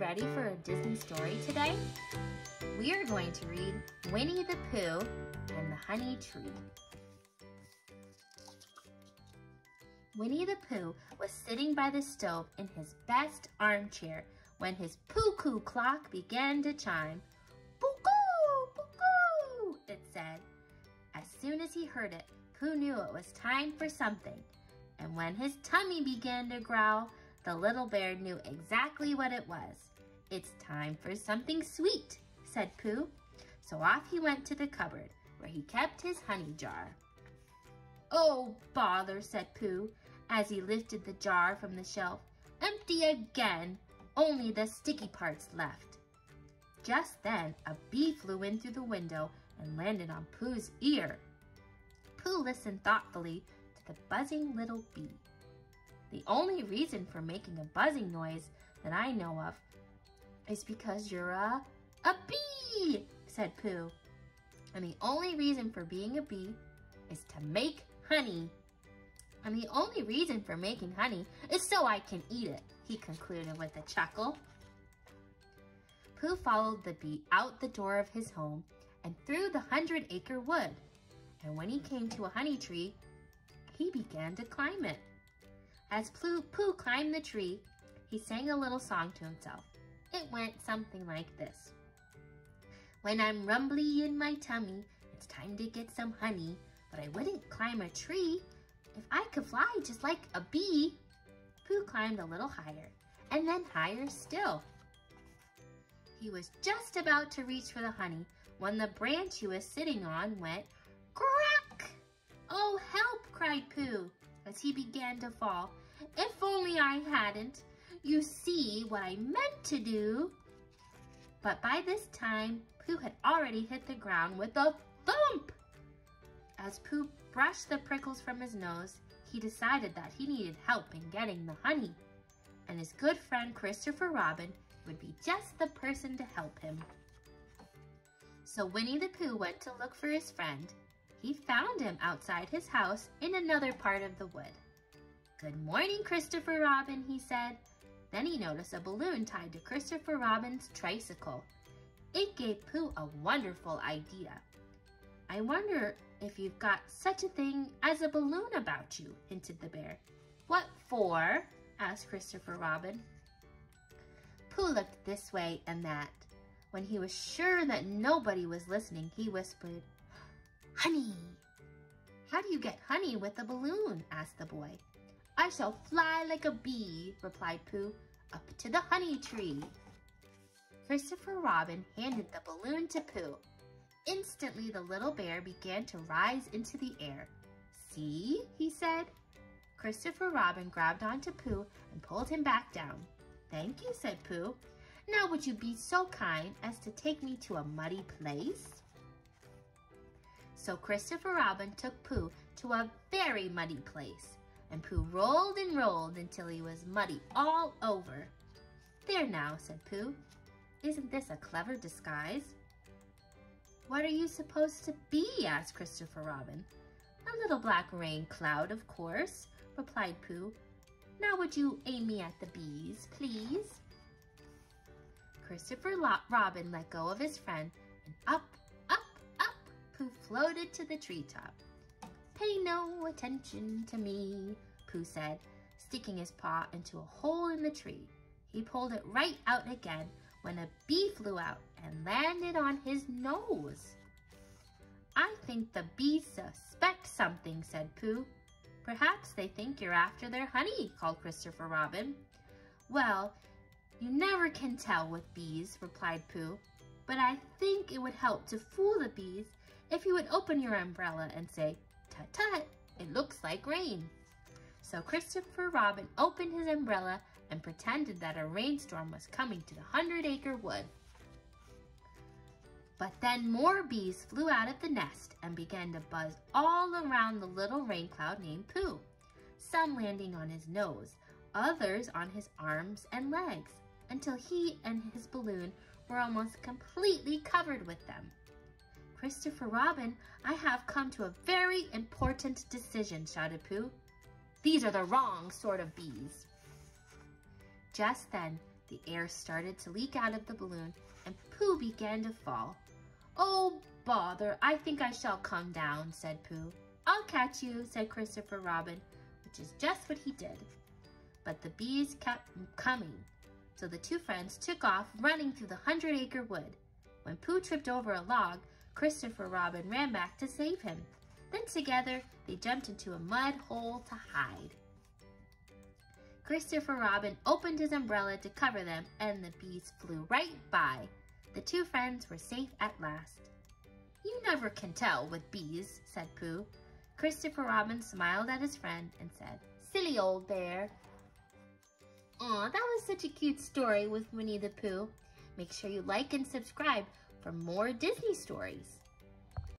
ready for a Disney story today? We are going to read Winnie the Pooh and the Honey Tree. Winnie the Pooh was sitting by the stove in his best armchair when his poo-coo clock began to chime. Poo-coo, poo-coo, it said. As soon as he heard it, Pooh knew it was time for something. And when his tummy began to growl, the little bear knew exactly what it was. It's time for something sweet, said Pooh. So off he went to the cupboard, where he kept his honey jar. Oh, bother, said Pooh, as he lifted the jar from the shelf. Empty again, only the sticky parts left. Just then, a bee flew in through the window and landed on Pooh's ear. Pooh listened thoughtfully to the buzzing little bee. The only reason for making a buzzing noise that I know of is because you're a bee, said Pooh. And the only reason for being a bee is to make honey. And the only reason for making honey is so I can eat it, he concluded with a chuckle. Pooh followed the bee out the door of his home and through the 100-acre wood. And when he came to a honey tree, he began to climb it. As Pooh climbed the tree, he sang a little song to himself. It went something like this. When I'm rumbly in my tummy, it's time to get some honey, but I wouldn't climb a tree if I could fly just like a bee. Pooh climbed a little higher, and then higher still. He was just about to reach for the honey when the branch he was sitting on went crack! Oh, help, cried Pooh as he began to fall. If only I hadn't. You see what I meant to do. But by this time, Pooh had already hit the ground with a thump. As Pooh brushed the prickles from his nose, he decided that he needed help in getting the honey, and his good friend Christopher Robin would be just the person to help him. So Winnie the Pooh went to look for his friend. He found him outside his house in another part of the wood. Good morning, Christopher Robin, he said. Then he noticed a balloon tied to Christopher Robin's tricycle. It gave Pooh a wonderful idea. I wonder if you've got such a thing as a balloon about you, hinted the bear. What for? Asked Christopher Robin. Pooh looked this way and that. When he was sure that nobody was listening, he whispered, Honey! How do you get honey with a balloon? Asked the boy. I shall fly like a bee, replied Pooh, up to the honey tree. Christopher Robin handed the balloon to Pooh. Instantly, the little bear began to rise into the air. See, he said. Christopher Robin grabbed onto Pooh and pulled him back down. Thank you, said Pooh. Now would you be so kind as to take me to a muddy place? So Christopher Robin took Pooh to a very muddy place, and Pooh rolled and rolled until he was muddy all over. There now, said Pooh. Isn't this a clever disguise? What are you supposed to be? Asked Christopher Robin. A little black rain cloud, of course, replied Pooh. Now would you aim me at the bees, please? Christopher Robin let go of his friend, and up, up, up, Pooh floated to the treetop. Pay no attention to me, Pooh said, sticking his paw into a hole in the tree. He pulled it right out again when a bee flew out and landed on his nose. I think the bees suspect something, said Pooh. Perhaps they think you're after their honey, called Christopher Robin. Well, you never can tell with bees, replied Pooh. But I think it would help to fool the bees if you would open your umbrella and say, Tut tut, it looks like rain. So Christopher Robin opened his umbrella and pretended that a rainstorm was coming to the 100-acre wood. But then more bees flew out of the nest and began to buzz all around the little rain cloud named Pooh, some landing on his nose, others on his arms and legs, until he and his balloon were almost completely covered with them. Christopher Robin, I have come to a very important decision, shouted Pooh. These are the wrong sort of bees. Just then, The air started to leak out of the balloon, and Pooh began to fall. "Oh, bother, I think I shall come down," said Pooh. "I'll catch you," said Christopher Robin, which is just what he did. But the bees kept coming, so the two friends took off running through the 100-acre wood. When Pooh tripped over a log, Christopher Robin ran back to save him. Then together, they jumped into a mud hole to hide. Christopher Robin opened his umbrella to cover them, and the bees flew right by. The two friends were safe at last. "You never can tell with bees," said Pooh. Christopher Robin smiled at his friend and said, "Silly old bear." Aw, that was such a cute story with Winnie the Pooh. Make sure you like and subscribe for more Disney stories.